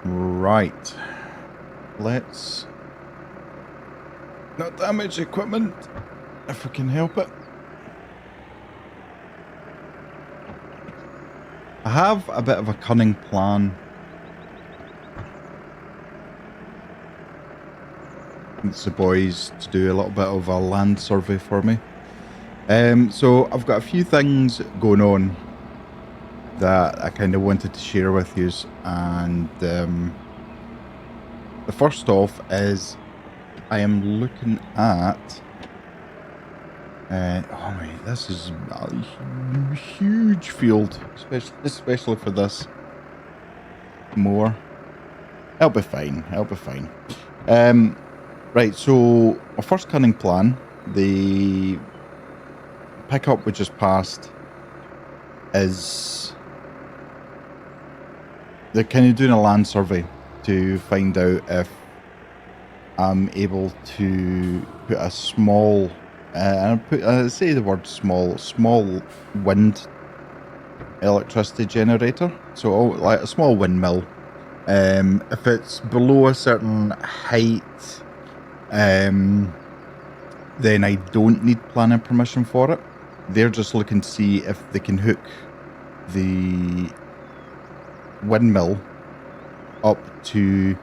Right. Let's not damage equipment if we can help it. I have a bit of a cunning plan. It's the boys to do a little bit of a land survey for me. So I've got a few things going on that I kind of wanted to share with you, and the first off is I am looking at oh mate, this is a huge field, especially for this mower. It'll be fine, it'll be fine. Right, so our first cunning plan, the pickup we just passed, is they're kind of doing a land survey to find out if I'm able to put a small, I say the word small wind electricity generator. So like a small windmill. If it's below a certain height, then I don't need planning permission for it. They're just looking to see if they can hook the windmill up to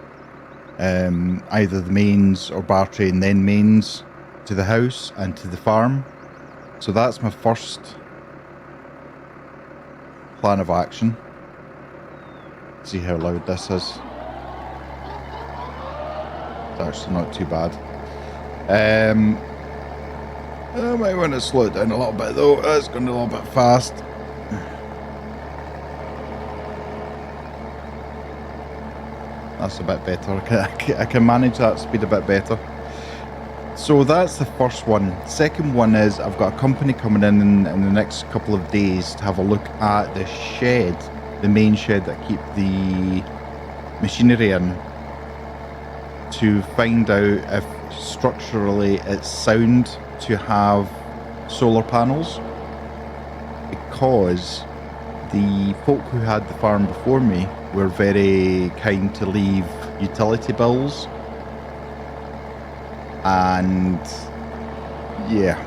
either the mains or battery and then mains to the house and to the farm. So that's my first plan of action. See how loud this is. It's actually not too bad. I might want to slow it down a little bit though. It's going a little bit fast. That's a bit better. I can manage that speed a bit better. So that's the first one. Second one is I've got a company coming in the next couple of days to have a look at the shed, the main shed that keep the machinery in, to find out if structurally it's sound to have solar panels, because the folk who had the farm before me were very kind to leave utility bills, and yeah,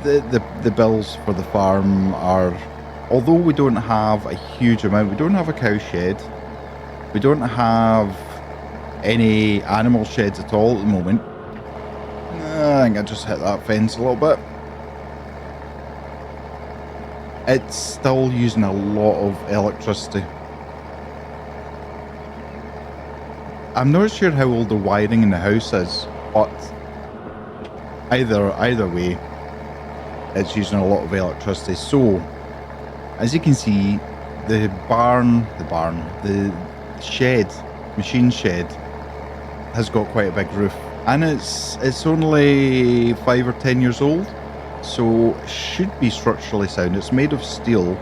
the bills for the farm are, although we don't have a huge amount, we don't have a cow shed, we don't have any animal sheds at all at the moment. I think I just hit that fence a little bit. It's still using a lot of electricity. I'm not sure how old the wiring in the house is, but either way, it's using a lot of electricity. So, as you can see, the shed, machine shed, has got quite a big roof, and it's only 5 or 10 years old, so should be structurally sound. It's made of steel,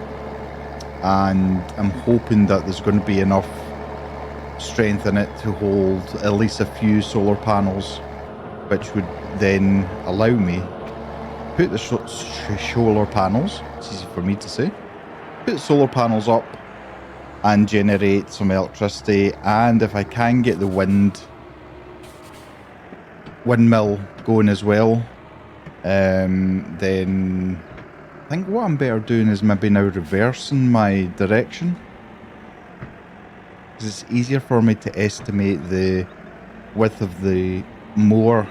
and I'm hoping that there's going to be enough strength in it to hold at least a few solar panels, which would then allow me to put the solar panels, it's easy for me to say, put the solar panels up and generate some electricity. And if I can get the windmill going as well, then I think what I'm better doing is maybe now reversing my direction, because it's easier for me to estimate the width of the mower.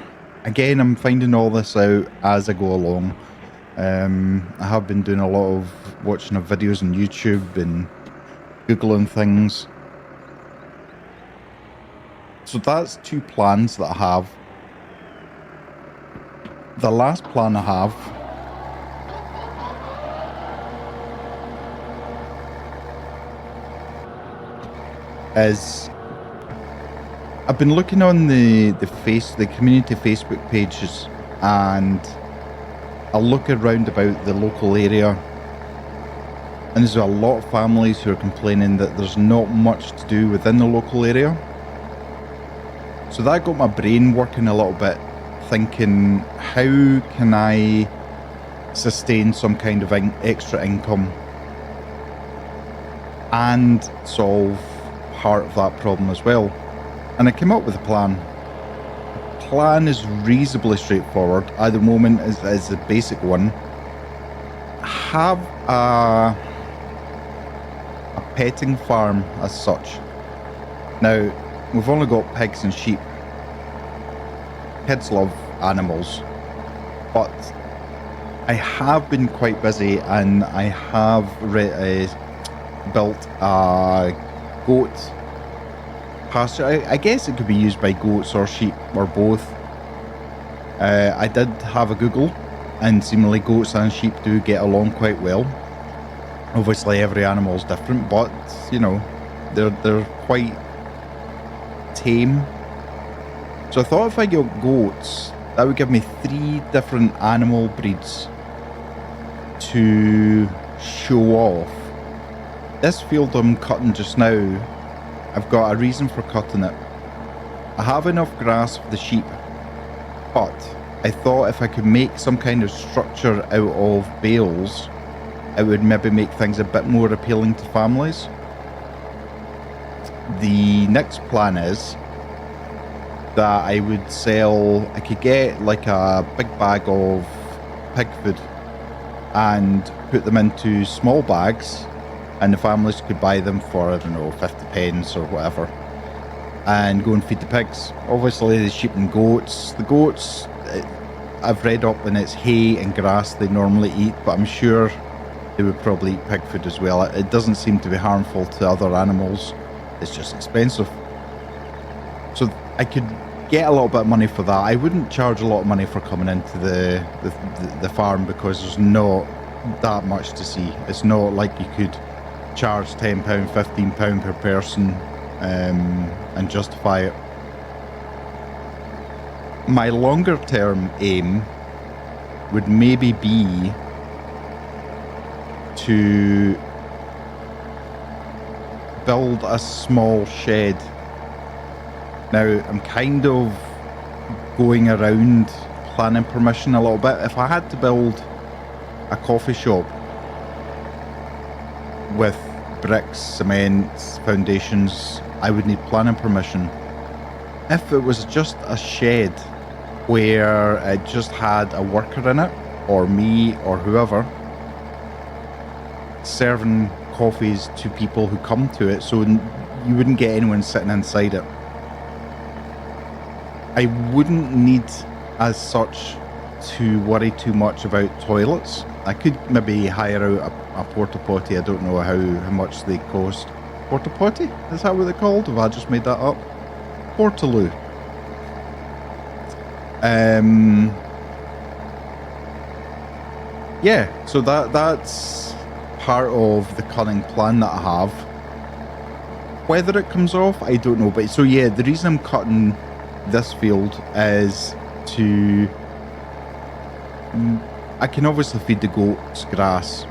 Again, I'm finding all this out as I go along. I have been doing a lot of watching of videos on YouTube and Googling things. So that's two plans that I have. The last plan I have is I've been looking on the community Facebook pages, and I'll look around about the local area, and there's a lot of families who are complaining that there's not much to do within the local area. So that got my brain working a little bit, thinking, how can I sustain some kind of extra income and solve part of that problem as well. And I came up with a plan. The plan is reasonably straightforward. At the moment is the basic one. Have a petting farm as such. Now, we've only got pigs and sheep. Kids love animals, but I have been quite busy and I have built a goat pasture. I guess it could be used by goats or sheep or both. I did have a Google, and seemingly goats and sheep do get along quite well. Obviously every animal is different, but you know, they're quite tame. So I thought if I got goats, that would give me 3 different animal breeds to show off. This field I'm cutting just now, I've got a reason for cutting it. I have enough grass for the sheep, but I thought if I could make some kind of structure out of bales, it would maybe make things a bit more appealing to families. The next plan is that I would sell, I could get like a big bag of pig food and put them into small bags, and the families could buy them for, I don't know, 50 pence or whatever, and go and feed the pigs. Obviously the sheep and goats, the goats, I've read up and it's hay and grass they normally eat, but I'm sure they would probably eat pig food as well. It doesn't seem to be harmful to other animals, it's just expensive. So I could get a little bit of money for that. I wouldn't charge a lot of money for coming into the farm because there's not that much to see. It's not like you could charge £10, £15 per person and justify it. My longer term aim would maybe be to build a small shed. Now, I'm kind of going around planning permission a little bit. If I had to build a coffee shop with bricks, cement, foundations, I would need planning permission. If it was just a shed where it just had a worker in it, or me, or whoever, serving coffees to people who come to it, so you wouldn't get anyone sitting inside it. I wouldn't need as such to worry too much about toilets. I could maybe hire out a porta potty. I don't know how much they cost. Porta potty? Is that what they're called? Have I just made that up? Portaloo. Yeah, so that's part of the cunning plan that I have. Whether it comes off, I don't know. But so yeah, the reason I'm cutting this field is to, I can obviously feed the goats grass,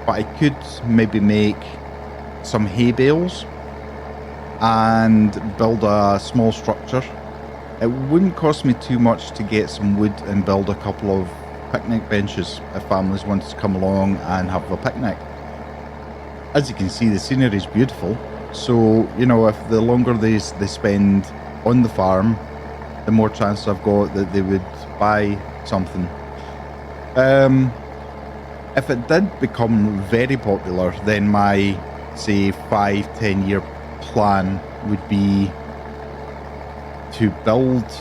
but I could maybe make some hay bales and build a small structure. It wouldn't cost me too much to get some wood and build a couple of picnic benches if families wanted to come along and have a picnic. As you can see, the scenery is beautiful, so you know, if the longer they spend on the farm, the more chance I've got that they would buy something. If it did become very popular, then my, say, 5-10 year plan would be to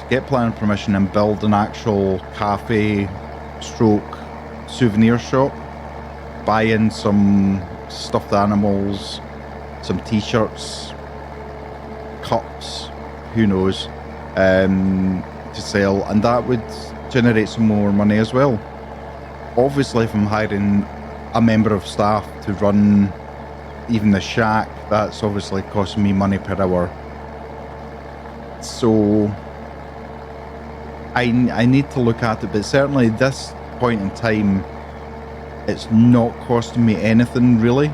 get planning permission and build an actual cafe stroke souvenir shop, buy in some stuffed animals, some t-shirts, cups, who knows, to sell, and that would generate some more money as well. Obviously, if I'm hiring a member of staff to run even the shack, that's obviously costing me money per hour. So I need to look at it, but certainly this point in time, it's not costing me anything really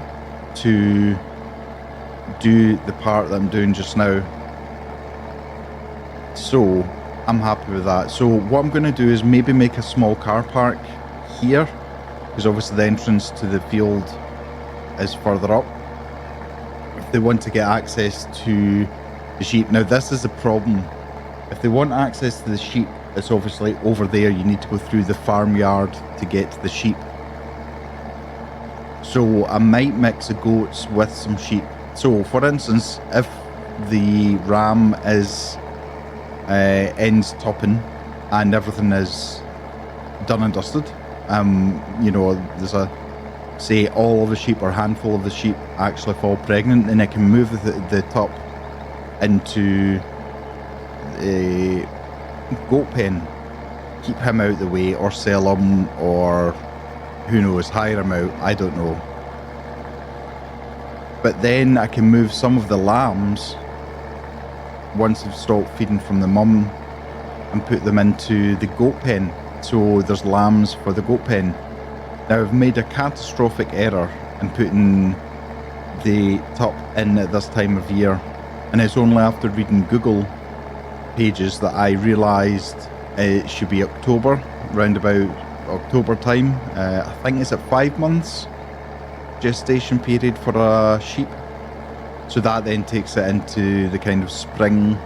to do the part that I'm doing just now. So I'm happy with that. So what I'm going to do is maybe make a small car park here, because obviously the entrance to the field is further up. If they want to get access to the sheep. Now, this is a problem. If they want access to the sheep, it's obviously over there. You need to go through the farmyard to get to the sheep. So I might mix the goats with some sheep. So, for instance, if the ram is ends topping and everything is done and dusted, you know, there's a, say all of the sheep or a handful of the sheep actually fall pregnant, then I can move the top into a goat pen, keep him out of the way, or sell him, or who knows, hire him out, I don't know. But then I can move some of the lambs, once they've stopped feeding from the mum, and put them into the goat pen. So there's lambs for the goat pen. Now I've made a catastrophic error in putting the top in at this time of year, and it's only after reading Google pages that I realised it should be October, round about October time. I think it's at 5 months gestation period for a sheep. So that then takes it into the kind of spring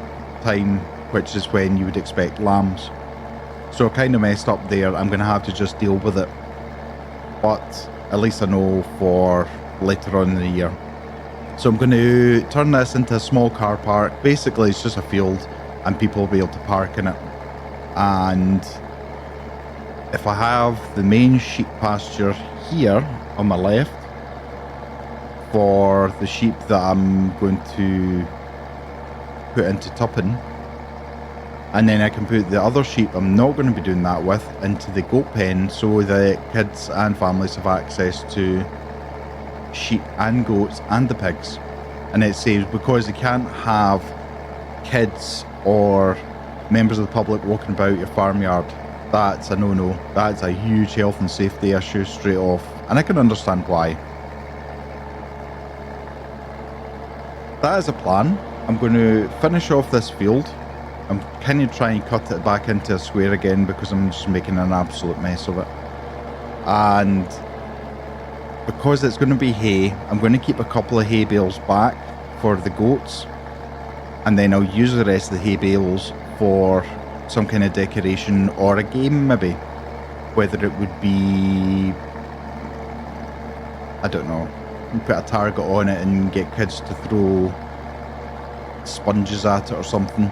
time, which is when you would expect lambs. So I kind of messed up there. I'm going to have to just deal with it. But at least I know for later on in the year. So I'm going to turn this into a small car park. Basically, it's just a field and people will be able to park in it. And if I have the main sheep pasture here on my left, for the sheep that I'm going to put into tupping, and then I can put the other sheep I'm not going to be doing that with into the goat pen, so that kids and families have access to sheep and goats and the pigs. And it says because you can't have kids or members of the public walking about your farmyard, that's a no-no. That's a huge health and safety issue straight off, and I can understand why. That is a plan. I'm going to finish off this field. I'm kind of trying to cut it back into a square again because I'm just making an absolute mess of it. And because it's going to be hay, I'm going to keep a couple of hay bales back for the goats, and then I'll use the rest of the hay bales for some kind of decoration or a game maybe. Whether it would be, I don't know, put a target on it and get kids to throw sponges at it or something.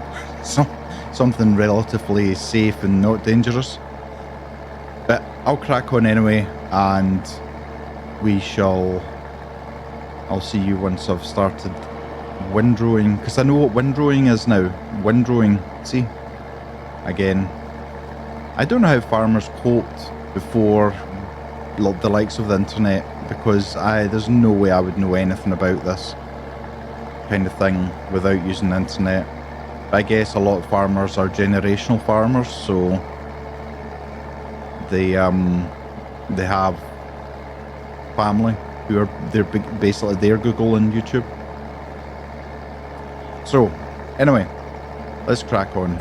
Something relatively safe and not dangerous. But I'll crack on anyway, and I'll see you once I've started windrowing, because I know what windrowing is now. Windrowing, see, again, I don't know how farmers coped before the likes of the internet, because there's no way I would know anything about this kind of thing without using the internet. But I guess a lot of farmers are generational farmers, so they have family who are basically their Google and YouTube. So anyway, let's crack on.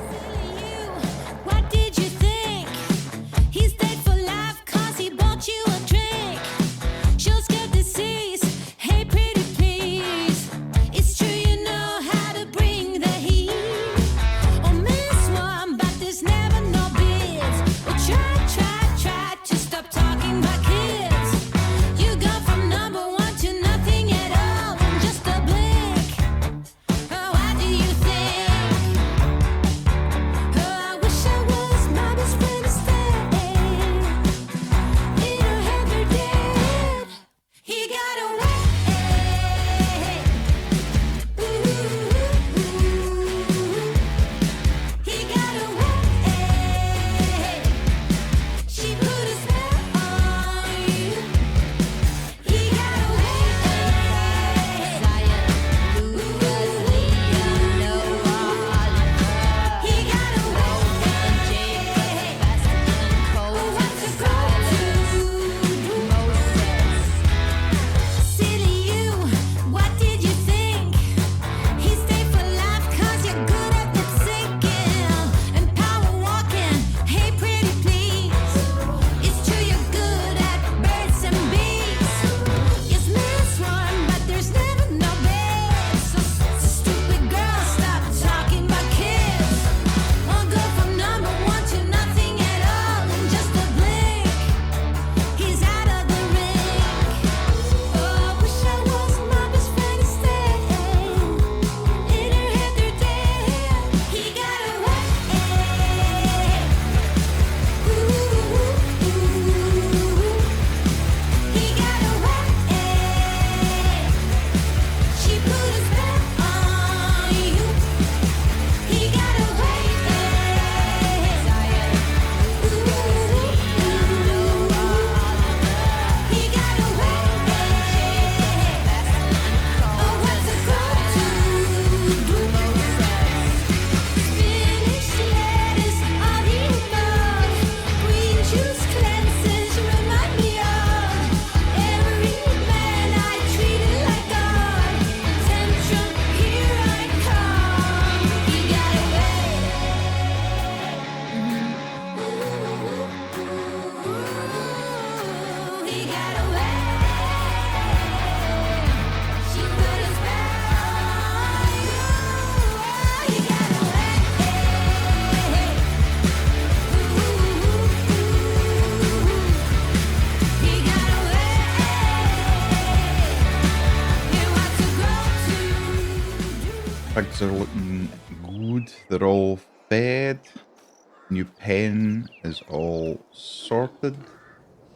Good. They're all fed. New pen is all sorted.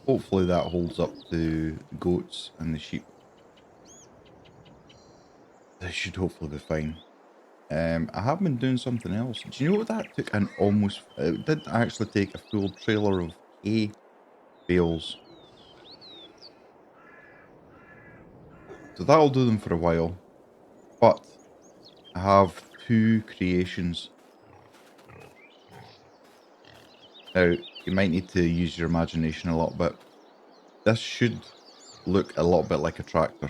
Hopefully that holds up to the goats and the sheep. They should hopefully be fine. I have been doing something else. Do you know what that took? It did actually take a full trailer of hay bales. So that'll do them for a while. But I have 2 creations. Now, you might need to use your imagination a little bit. This should look a little bit like a tractor.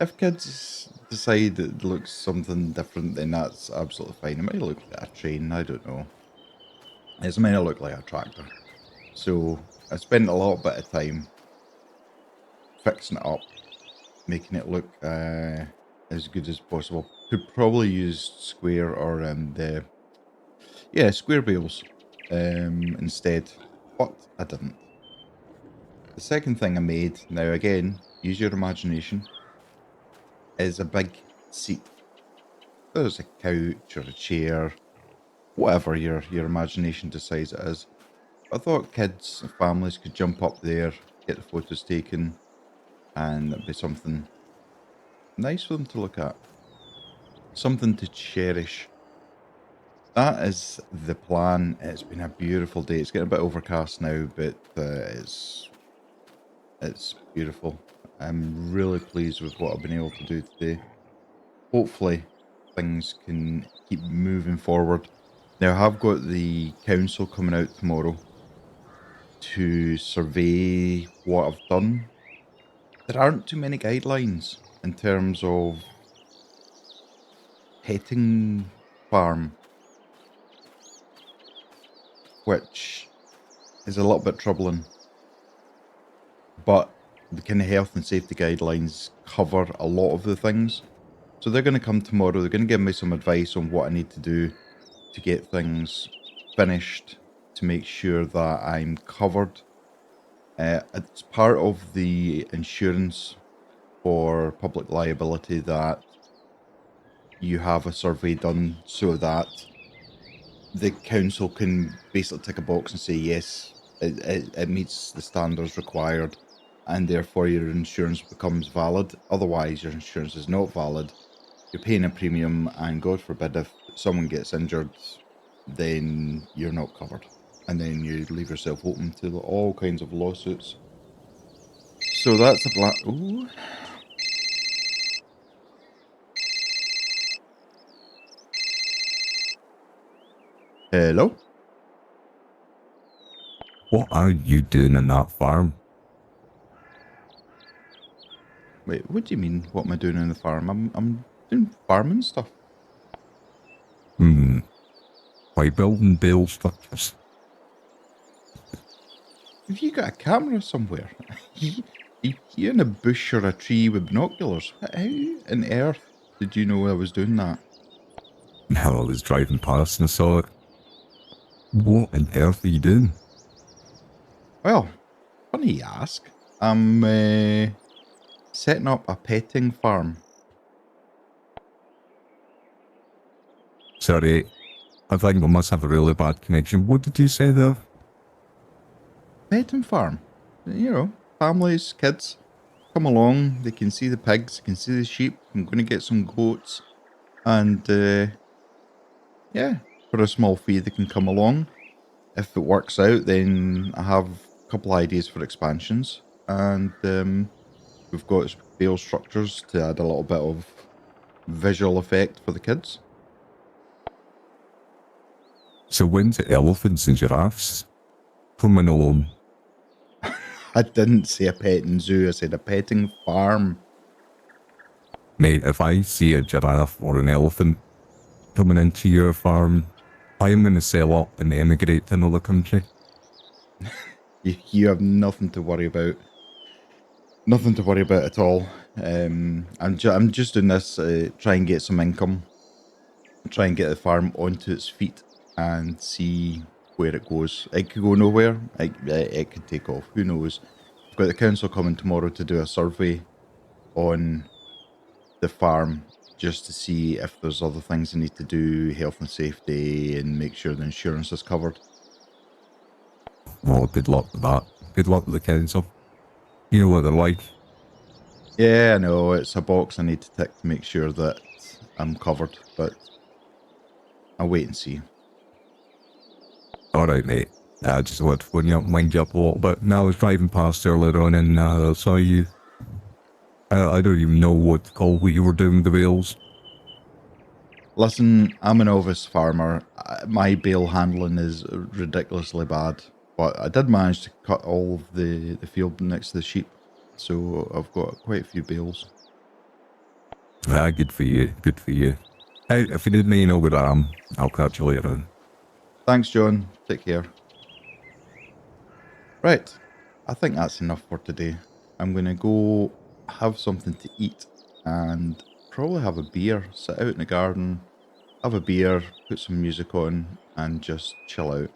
If kids decide it looks something different, then that's absolutely fine. It might look like a train, I don't know. It might look like a tractor. So I spent a little bit of time fixing it up, making it look as good as possible. Could probably use square or square bales instead, but I didn't. The second thing I made, now again, use your imagination, is a big seat. There's a couch or a chair, whatever your imagination decides it is. I thought kids and families could jump up there, get the photos taken, and it'd be something nice for them to look at. Something to cherish. That is the plan. It's been a beautiful day. It's getting a bit overcast now, but it's beautiful. I'm really pleased with what I've been able to do today. Hopefully, things can keep moving forward. Now, I have got the council coming out tomorrow to survey what I've done. There aren't too many guidelines in terms of petting farm, which is a little bit troubling. But the kind of health and safety guidelines cover a lot of the things. So they're going to come tomorrow. They're going to give me some advice on what I need to do to get things finished, to make sure that I'm covered. It's part of the insurance for public liability that you have a survey done so that the council can basically tick a box and say, yes, it meets the standards required, and therefore your insurance becomes valid. Otherwise, your insurance is not valid. You're paying a premium, and God forbid if someone gets injured, then you're not covered. And then you leave yourself open to all kinds of lawsuits. So that's a black... Ooh. Hello? What are you doing in that farm? Wait, what do you mean, what am I doing in the farm? I'm doing farming stuff. Why building bale structures? Have you got a camera somewhere? Are you in a bush or a tree with binoculars? How on earth did you know I was doing that? Now I was driving past and I saw it. What on earth are you doing? Well, funny you ask. I'm setting up a petting farm. Sorry, I think I must have a really bad connection. What did you say there? Petting farm. You know, families, kids, come along. They can see the pigs, they can see the sheep. I'm going to get some goats. And, yeah, for a small fee, they can come along. If it works out, then I have a couple of ideas for expansions. And we've got bale structures to add a little bit of visual effect for the kids. So when's the elephants and giraffes coming along? I didn't say a petting zoo, I said a petting farm. Mate, if I see a giraffe or an elephant coming into your farm, I'm going to sell up and emigrate to another country. You have nothing to worry about. Nothing to worry about at all. I'm just doing this, try and get some income. Try and get the farm onto its feet and see where it goes. It could go nowhere. It could take off. Who knows? I've got the council coming tomorrow to do a survey on the farm just to see if there's other things I need to do, health and safety, and make sure the insurance is covered. Well, good luck with that. Good luck with the council. You know what they're like. Yeah, I know, it's a box I need to tick to make sure that I'm covered, but I'll wait and see. Alright, mate. I just wanted to wind you up a little bit. Now I was driving past earlier on and I saw you. I don't even know what to call what you were doing with the bales. Listen, I'm a novice farmer. My bale handling is ridiculously bad, but I did manage to cut all of the field next to the sheep, so I've got quite a few bales. Ah, good for you. Good for you. Hey, if you need me, you know where I am. I'll catch you later on. Thanks, John. Take care. Right, I think that's enough for today. I'm going to go have something to eat and probably have a beer, sit out in the garden, have a beer, put some music on, and just chill out.